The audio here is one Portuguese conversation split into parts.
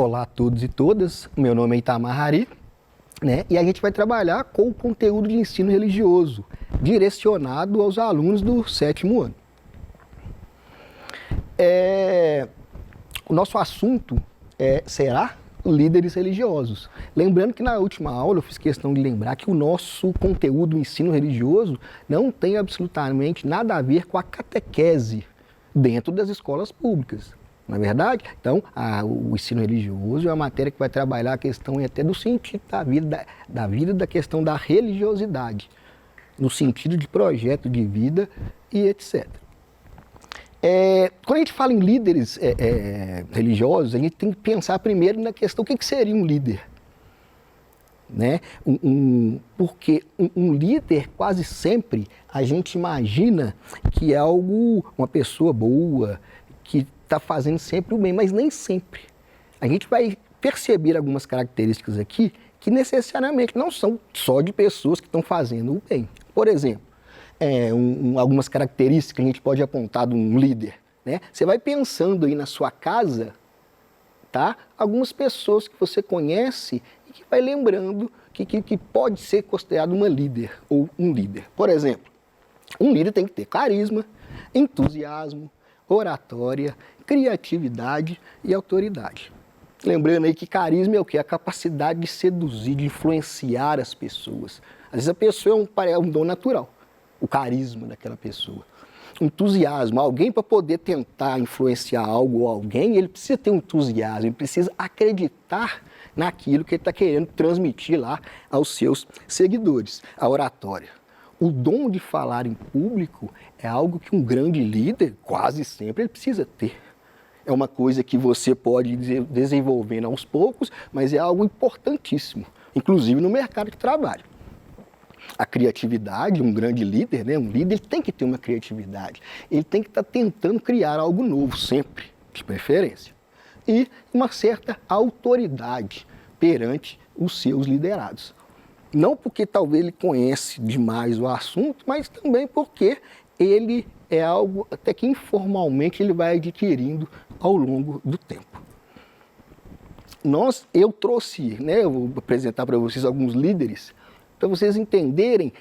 Olá a todos e todas, meu nome é Itamar Hari, né? E a gente vai trabalhar com o conteúdo de ensino religioso, direcionado aos alunos do 7º ano. O nosso assunto será líderes religiosos. Lembrando que na última aula eu fiz questão de lembrar que o nosso conteúdo do ensino religioso não tem absolutamente nada a ver com a catequese dentro das escolas públicas. Não é verdade? Então, o ensino religioso é uma matéria que vai trabalhar a questão até do sentido da vida, da questão da religiosidade, no sentido de projeto de vida e etc. Quando a gente fala em líderes religiosos, a gente tem que pensar primeiro na questão: o que seria um líder? Né? Porque um líder, quase sempre, a gente imagina que é uma pessoa boa, que está fazendo sempre o bem, mas nem sempre. A gente vai perceber algumas características aqui que necessariamente não são só de pessoas que estão fazendo o bem. Por exemplo, algumas características que a gente pode apontar de um líder, né? Você vai pensando aí na sua casa, tá? Algumas pessoas que você conhece e que vai lembrando que pode ser considerado uma líder ou um líder. Por exemplo, um líder tem que ter carisma, entusiasmo, oratória, criatividade e autoridade. Lembrando aí que carisma é o quê? A capacidade de seduzir, de influenciar as pessoas. Às vezes a pessoa é um dom natural, o carisma daquela pessoa. Entusiasmo, alguém para poder tentar influenciar algo ou alguém, ele precisa ter um entusiasmo, ele precisa acreditar naquilo que ele está querendo transmitir lá aos seus seguidores. A oratória. O dom de falar em público é algo que um grande líder, quase sempre, ele precisa ter. É uma coisa que você pode ir desenvolvendo aos poucos, mas é algo importantíssimo, inclusive no mercado de trabalho. A criatividade, um grande líder, né? Um líder, ele tem que ter uma criatividade. Ele tem que estar tentando criar algo novo, sempre, de preferência. E uma certa autoridade perante os seus liderados. Não porque talvez ele conhece demais o assunto, mas também porque ele é algo até que informalmente ele vai adquirindo ao longo do tempo. Eu trouxe, né, eu vou apresentar para vocês alguns líderes, para vocês entenderem,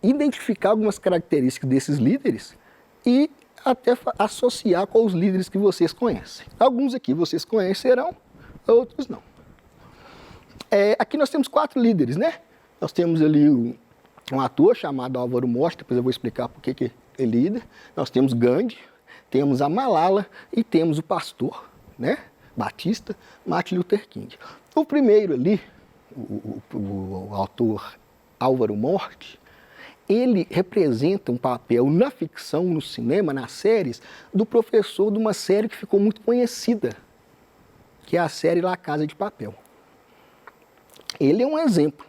identificar algumas características desses líderes e até associar com os líderes que vocês conhecem. Alguns aqui vocês conhecerão, outros não. Aqui nós temos 4 líderes, né? Nós temos ali um ator chamado Álvaro Morte, depois eu vou explicar por que é líder. Nós temos Gandhi, temos a Malala e temos o pastor, né, batista, Martin Luther King. O primeiro ali, o autor Álvaro Morte, ele representa um papel na ficção, no cinema, nas séries, do professor de uma série que ficou muito conhecida, que é a série La Casa de Papel. Ele é um exemplo.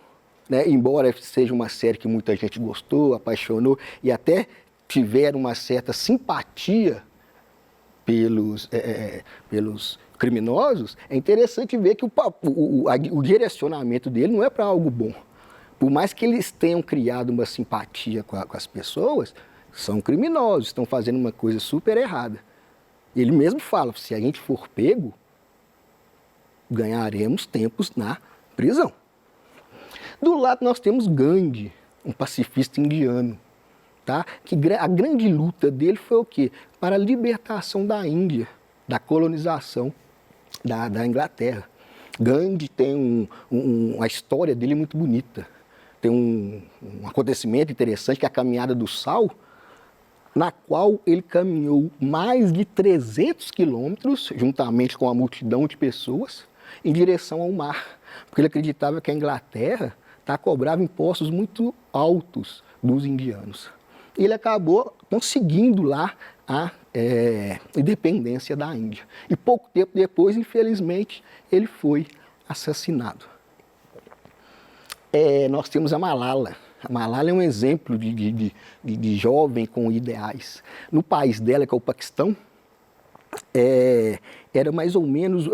Né? Embora seja uma série que muita gente gostou, apaixonou e até tiveram uma certa simpatia pelos criminosos, é interessante ver que o direcionamento dele não é para algo bom. Por mais que eles tenham criado uma simpatia com as pessoas, são criminosos, estão fazendo uma coisa super errada. Ele mesmo fala: se a gente for pego, ganharemos tempos na prisão. Do lado nós temos Gandhi, um pacifista indiano, tá? Que a grande luta dele foi o quê? Para a libertação da Índia, da colonização da Inglaterra. Gandhi tem a história dele muito bonita. Tem um acontecimento interessante, que é a Caminhada do Sal, na qual ele caminhou mais de 300 quilômetros, juntamente com a multidão de pessoas, em direção ao mar. Porque ele acreditava que a Inglaterra cobrava impostos muito altos dos indianos. E ele acabou conseguindo lá a independência da Índia. E pouco tempo depois, infelizmente, ele foi assassinado. Nós temos a Malala. A Malala é um exemplo de jovem com ideais. No país dela, que é o Paquistão, era mais ou menos...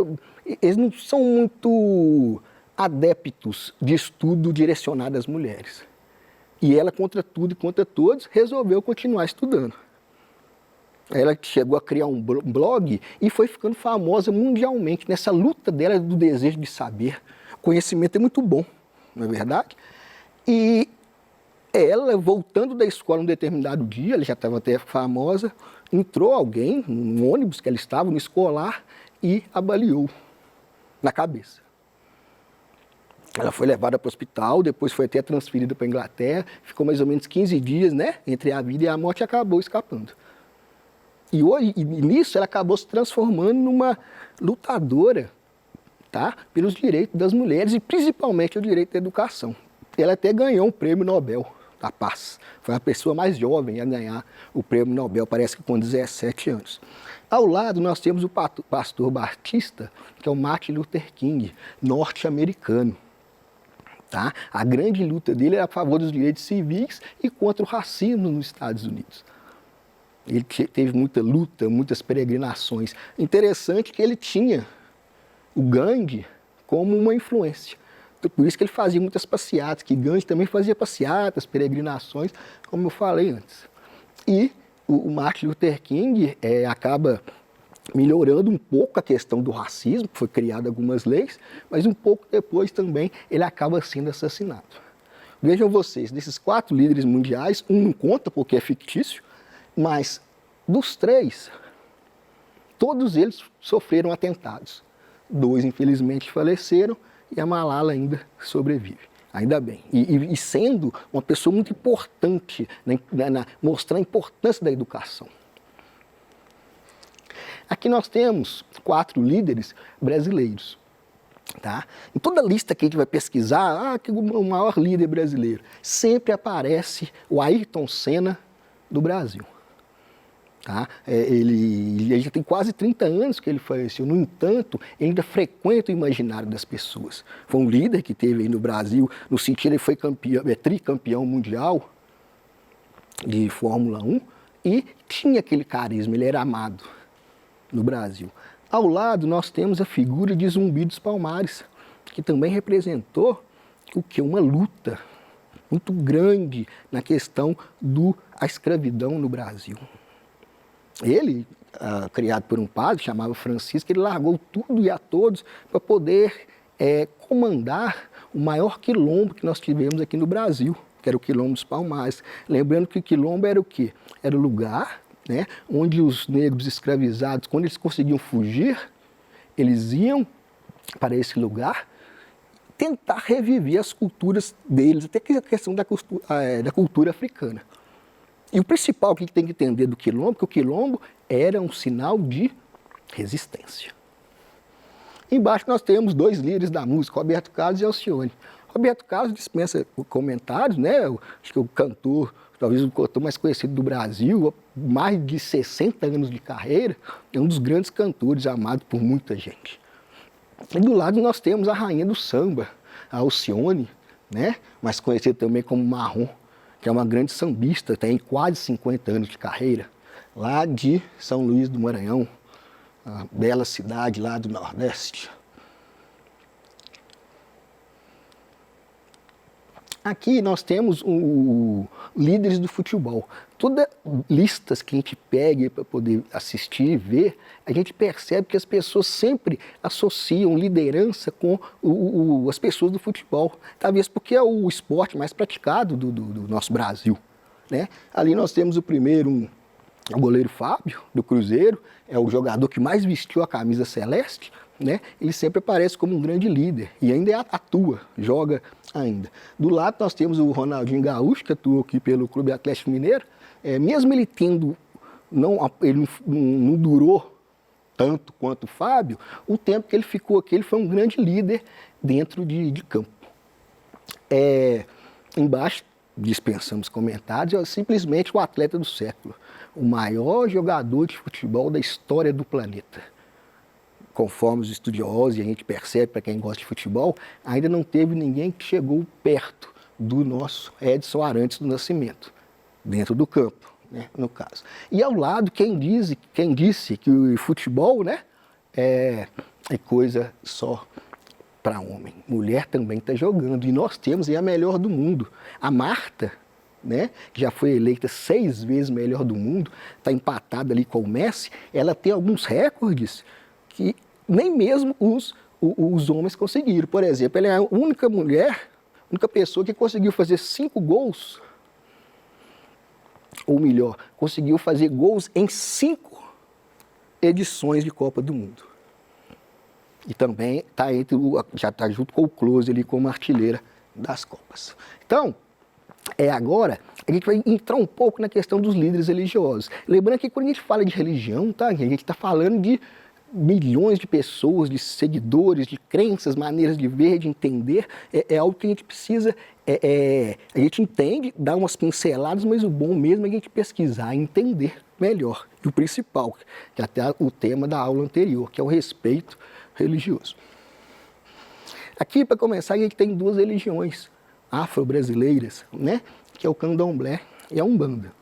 Eles não são muito adeptos de estudo direcionado às mulheres. E ela, contra tudo e contra todos, resolveu continuar estudando. Ela chegou a criar um blog e foi ficando famosa mundialmente nessa luta dela do desejo de saber. Conhecimento é muito bom, não é verdade? E ela, voltando da escola um determinado dia, ela já estava até famosa, entrou alguém num ônibus que ela estava, no escolar, e a baleou na cabeça. Ela foi levada para o hospital, depois foi até transferida para a Inglaterra, ficou mais ou menos 15 dias, né, entre a vida e a morte, e acabou escapando. E hoje, nisso, ela acabou se transformando numa lutadora, tá, pelos direitos das mulheres e principalmente o direito da educação. Ela até ganhou um prêmio Nobel da Paz. Foi a pessoa mais jovem a ganhar o prêmio Nobel, parece que com 17 anos. Ao lado nós temos o pastor batista, que é o Martin Luther King, norte-americano. Tá? A grande luta dele era a favor dos direitos civis e contra o racismo nos Estados Unidos. Ele teve muita luta, muitas peregrinações. Interessante que ele tinha o Gandhi como uma influência. Por isso que ele fazia muitas passeatas, que Gandhi também fazia passeatas, peregrinações, como eu falei antes. E o Martin Luther King acaba melhorando um pouco a questão do racismo, foi criado algumas leis, mas um pouco depois também ele acaba sendo assassinado. Vejam vocês, desses 4 líderes mundiais, um não conta porque é fictício, mas dos 3, todos eles sofreram atentados. 2, infelizmente, faleceram e a Malala ainda sobrevive. Ainda bem. E sendo uma pessoa muito importante, mostrando a importância da educação. Aqui nós temos 4 líderes brasileiros. Tá? Em toda lista que a gente vai pesquisar, que o maior líder brasileiro, sempre aparece o Ayrton Senna do Brasil. Tá? Ele já tem quase 30 anos que ele faleceu, no entanto, ele ainda frequenta o imaginário das pessoas. Foi um líder que teve aí no Brasil, no sentido ele foi tricampeão mundial de Fórmula 1 e tinha aquele carisma, ele era amado no Brasil. Ao lado nós temos a figura de Zumbi dos Palmares, que também representou o que? Uma luta muito grande na questão da escravidão no Brasil. Ele, criado por um padre, chamava Francisco, ele largou tudo e a todos para poder comandar o maior quilombo que nós tivemos aqui no Brasil, que era o Quilombo dos Palmares. Lembrando que o quilombo era o quê? Era o lugar, né, onde os negros escravizados, quando eles conseguiam fugir, eles iam para esse lugar tentar reviver as culturas deles, até que a questão da cultura africana. E o principal que tem que entender do quilombo, que o quilombo era um sinal de resistência. Embaixo nós temos 2 líderes da música, Roberto Carlos e Alcione. Roberto Carlos dispensa comentários, né? Acho que é o cantor, talvez o cantor mais conhecido do Brasil, mais de 60 anos de carreira, é um dos grandes cantores amados por muita gente. E do lado nós temos a rainha do samba, a Alcione, né? Mais conhecida também como Marrom, que é uma grande sambista, tem quase 50 anos de carreira, lá de São Luís do Maranhão, uma bela cidade lá do Nordeste. Aqui nós temos líderes do futebol. Todas listas que a gente pega para poder assistir e ver, a gente percebe que as pessoas sempre associam liderança com as pessoas do futebol. Talvez porque é o esporte mais praticado do nosso Brasil, né? Ali nós temos o primeiro, o goleiro Fábio, do Cruzeiro, é o jogador que mais vestiu a camisa celeste, né? Ele sempre aparece como um grande líder e ainda atua, joga ainda. Do lado nós temos o Ronaldinho Gaúcho, que atuou aqui pelo Clube Atlético Mineiro. Mesmo ele tendo, ele não durou tanto quanto o Fábio, o tempo que ele ficou aqui, ele foi um grande líder dentro de campo. Embaixo, dispensamos comentários, é simplesmente o atleta do século, o maior jogador de futebol da história do planeta. Conforme os estudiosos, e a gente percebe, para quem gosta de futebol, ainda não teve ninguém que chegou perto do nosso Edson Arantes do Nascimento, dentro do campo, né, no caso. E ao lado, quem disse que o futebol, né, é coisa só para homem. Mulher também está jogando, e nós temos a melhor do mundo. A Marta, né, que já foi eleita 6 vezes melhor do mundo, está empatada ali com o Messi, ela tem alguns recordes que nem mesmo os homens conseguiram. Por exemplo, ela é a única mulher, a única pessoa que conseguiu fazer 5 gols, ou melhor, conseguiu fazer gols em 5 edições de Copa do Mundo. E também já está junto com o Klose ali como artilheira das Copas. Então, agora a gente vai entrar um pouco na questão dos líderes religiosos. Lembrando que quando a gente fala de religião, tá, a gente está falando de milhões de pessoas, de seguidores, de crenças, maneiras de ver, de entender. É algo que a gente precisa, a gente entende, dá umas pinceladas, mas o bom mesmo é a gente pesquisar, entender melhor. E o principal, que é até o tema da aula anterior, que é o respeito religioso. Aqui, para começar, a gente tem 2 religiões afro-brasileiras, né? Que é o candomblé e a umbanda.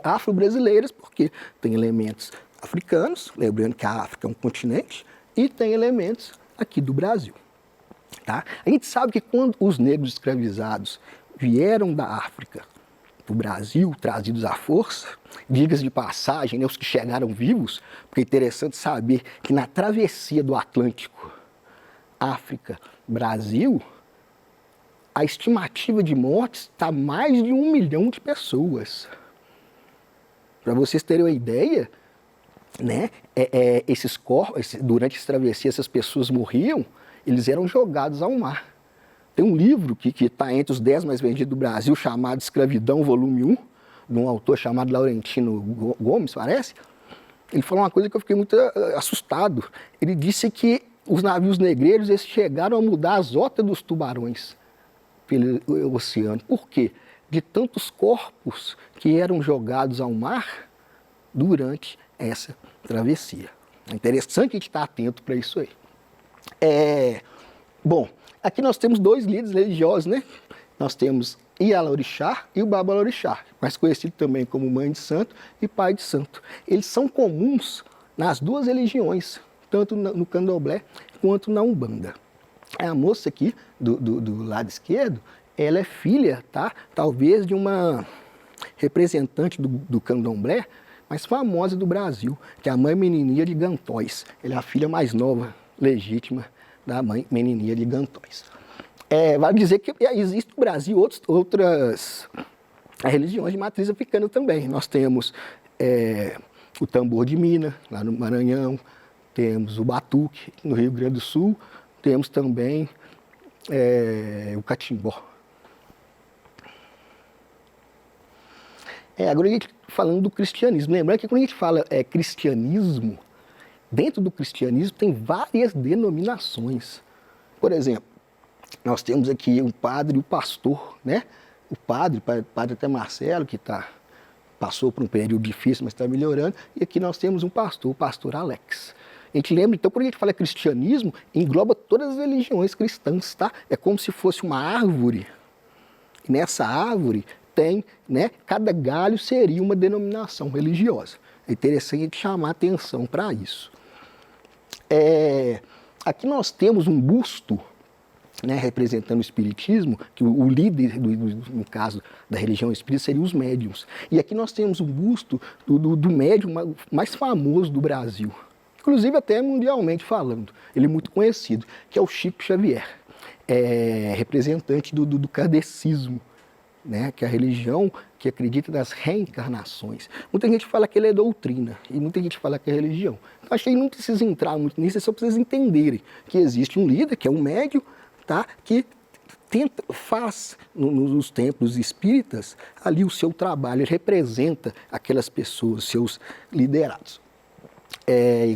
Afro-brasileiras porque tem elementos africanos, lembrando que a África é um continente, e tem elementos aqui do Brasil. Tá? A gente sabe que quando os negros escravizados vieram da África para o Brasil, trazidos à força, diga-se de passagem, né, os que chegaram vivos, porque é interessante saber que na travessia do Atlântico, África, Brasil, a estimativa de mortes está mais de 1 milhão de pessoas. Para vocês terem uma ideia, né, esses corpos, durante essa travessia, essas pessoas morriam, eles eram jogados ao mar. Tem um livro que está entre os 10 mais vendidos do Brasil, chamado Escravidão, volume 1, de um autor chamado Laurentino Gomes, parece. Ele falou uma coisa que eu fiquei muito assustado. Ele disse que os navios negreiros eles chegaram a mudar as rotas dos tubarões pelo oceano. Por quê? De tantos corpos que eram jogados ao mar durante essa travessia. É interessante a gente estar atento para isso aí. Bom, aqui nós temos 2 líderes religiosos, né? Nós temos Ialorixá e o Babalorixá, mais conhecido também como Mãe de Santo e Pai de Santo. Eles são comuns nas 2 religiões, tanto no candomblé quanto na umbanda. A moça aqui, do lado esquerdo, ela é filha, tá? Talvez de uma representante do candomblé mais famosa do Brasil, que é a Mãe Menininha de Gantóis. Ela é a filha mais nova, legítima, da Mãe Menininha de Gantóis. Vale dizer que existe no Brasil outras religiões de matriz africana também. Nós temos o tambor de Minas, lá no Maranhão, temos o batuque, no Rio Grande do Sul, temos também o catimbó. Agora a gente falando do cristianismo. Lembrando que quando a gente fala cristianismo, dentro do cristianismo tem várias denominações. Por exemplo, nós temos aqui o padre e o pastor, né? O padre até Marcelo, que passou por um período difícil, mas está melhorando. E aqui nós temos um pastor, o pastor Alex. A gente lembra, então, quando a gente fala cristianismo, engloba todas as religiões cristãs, tá? É como se fosse uma árvore. E nessa árvore tem, né? Cada galho seria uma denominação religiosa. É interessante a gente chamar a atenção para isso. Aqui nós temos um busto, né, representando o espiritismo, que o líder, no caso da religião espírita, seria os médiuns. E aqui nós temos um busto do médium mais famoso do Brasil, inclusive até mundialmente falando, ele é muito conhecido, que é o Chico Xavier, representante do kardecismo, né, que é a religião que acredita nas reencarnações. Muita gente fala que ele é doutrina e muita gente fala que é religião. Então, acho que não precisa entrar muito nisso, é só para vocês entenderem que existe um líder, que é um médium, tá, que faz nos templos espíritas ali o seu trabalho, ele representa aquelas pessoas, seus liderados.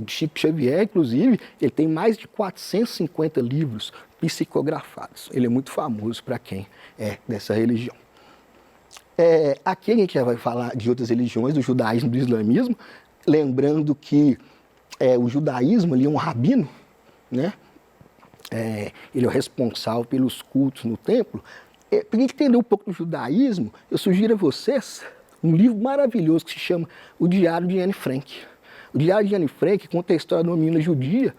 Chico Xavier, inclusive, ele tem mais de 450 livros psicografados. Ele é muito famoso para quem é dessa religião. Aqui a gente já vai falar de outras religiões, do judaísmo e do islamismo, lembrando que o judaísmo ali é um rabino, né? Ele é o responsável pelos cultos no templo. Para a gente entender um pouco do judaísmo, eu sugiro a vocês um livro maravilhoso que se chama O Diário de Anne Frank. O Diário de Anne Frank conta a história de uma menina judia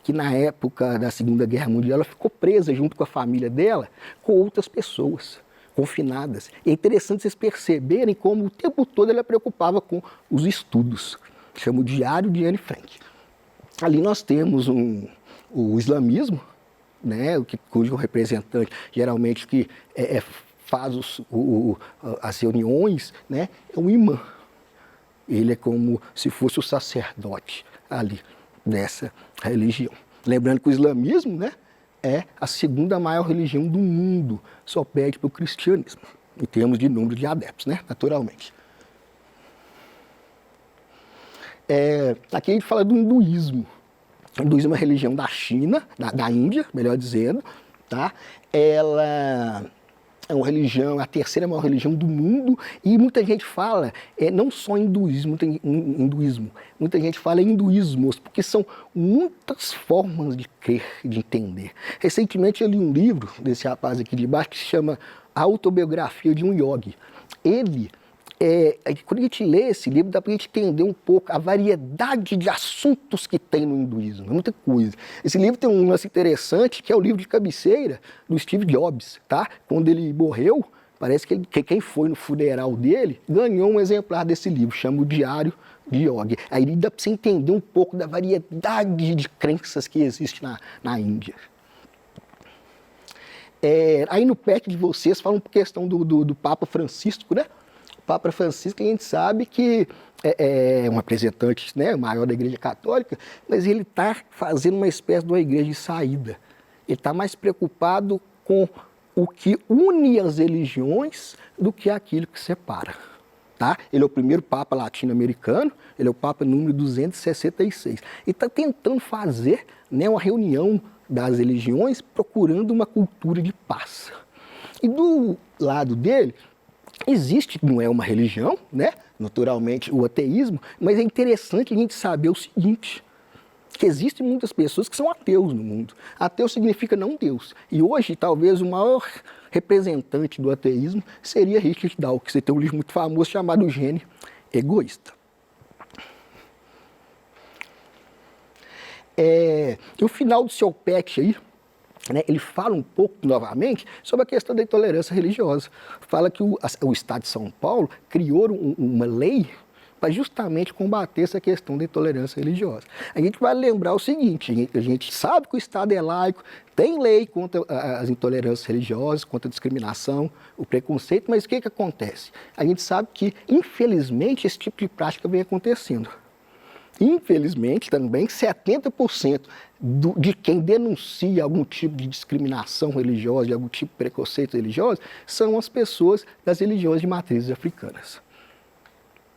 que na época da Segunda Guerra Mundial ela ficou presa junto com a família dela com outras pessoas. confinadas. E é interessante vocês perceberem como o tempo todo ela preocupava com os estudos. Chama o Diário de Anne Frank. Ali nós temos o islamismo, né, cujo representante geralmente que faz as reuniões, né, é um imã. Ele é como se fosse o sacerdote ali dessa religião. Lembrando que o islamismo, né, é a segunda maior religião do mundo, só perde para o cristianismo, em termos de número de adeptos, né, naturalmente. Aqui a gente fala do hinduísmo. O hinduísmo é uma religião da China, da Índia, melhor dizendo, tá? Ela é uma religião, a terceira maior religião do mundo, e muita gente fala, não só hinduísmo, muita gente fala hinduísmos, porque são muitas formas de crer, de entender. Recentemente eu li um livro desse rapaz aqui de baixo que se chama A Autobiografia de um Yogi. Ele, quando a gente lê esse livro, dá para a gente entender um pouco a variedade de assuntos que tem no hinduísmo, é muita coisa. Esse livro tem um lance interessante, que é o livro de cabeceira do Steve Jobs, tá? Quando ele morreu, parece que quem foi no funeral dele ganhou um exemplar desse livro, chama o Diário de Yogi. Aí dá para você entender um pouco da variedade de crenças que existe na Índia. Aí no PEC de vocês falam por questão do Papa Francisco, né? Papa Francisco, a gente sabe que é um representante, né, maior da Igreja Católica, mas ele está fazendo uma espécie de uma igreja de saída. Ele está mais preocupado com o que une as religiões do que aquilo que separa. Tá? Ele é o primeiro Papa latino-americano, ele é o Papa número 266. E está tentando fazer, né, uma reunião das religiões procurando uma cultura de paz. E do lado dele, existe, não é uma religião, né? Naturalmente, o ateísmo, mas é interessante a gente saber o seguinte, que existem muitas pessoas que são ateus no mundo. Ateu significa não Deus. E hoje, talvez, o maior representante do ateísmo seria Richard Dawkins. Você tem um livro muito famoso chamado O Gênio Egoísta. No final do seu PET aí, né, ele fala um pouco, novamente, sobre a questão da intolerância religiosa. Fala que o Estado de São Paulo criou uma lei para justamente combater essa questão da intolerância religiosa. A gente vai lembrar o seguinte, a gente sabe que o Estado é laico, tem lei contra as intolerâncias religiosas, contra a discriminação, o preconceito, mas o que acontece? A gente sabe que, infelizmente, esse tipo de prática vem acontecendo. Infelizmente, também, 70% de quem denuncia algum tipo de discriminação religiosa, de algum tipo de preconceito religioso, são as pessoas das religiões de matrizes africanas.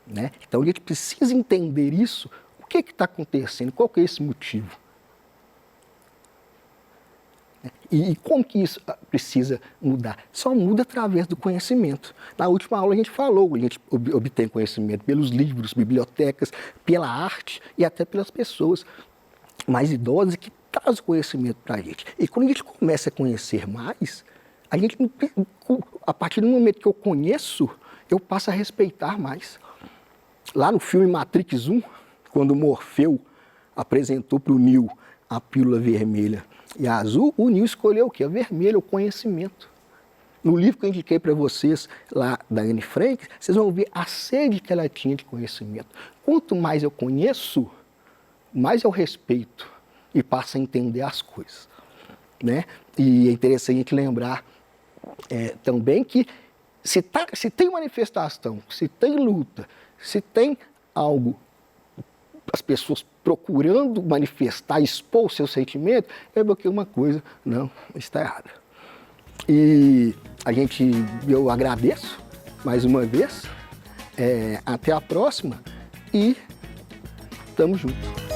Né? Então, a gente precisa entender isso. O que está acontecendo? Qual que é esse motivo? E como que isso precisa mudar? Só muda através do conhecimento. Na última aula a gente falou, a gente obtém conhecimento pelos livros, bibliotecas, pela arte e até pelas pessoas mais idosas que trazem conhecimento para a gente. E quando a gente começa a conhecer mais, a partir do momento que eu conheço, eu passo a respeitar mais. Lá no filme Matrix 1, quando o Morfeu apresentou para o Neo a pílula vermelha e a azul, o Neo escolheu o quê? A vermelha, o conhecimento. No livro que eu indiquei para vocês, lá da Anne Frank, vocês vão ver a sede que ela tinha de conhecimento. Quanto mais eu conheço, mais eu respeito e passo a entender as coisas. Né? E é interessante a gente lembrar também que se tem manifestação, se tem luta, se tem algo, as pessoas procurando manifestar, expor o seu sentimento, é porque uma coisa não está errada. E eu agradeço mais uma vez, até a próxima e tamo junto.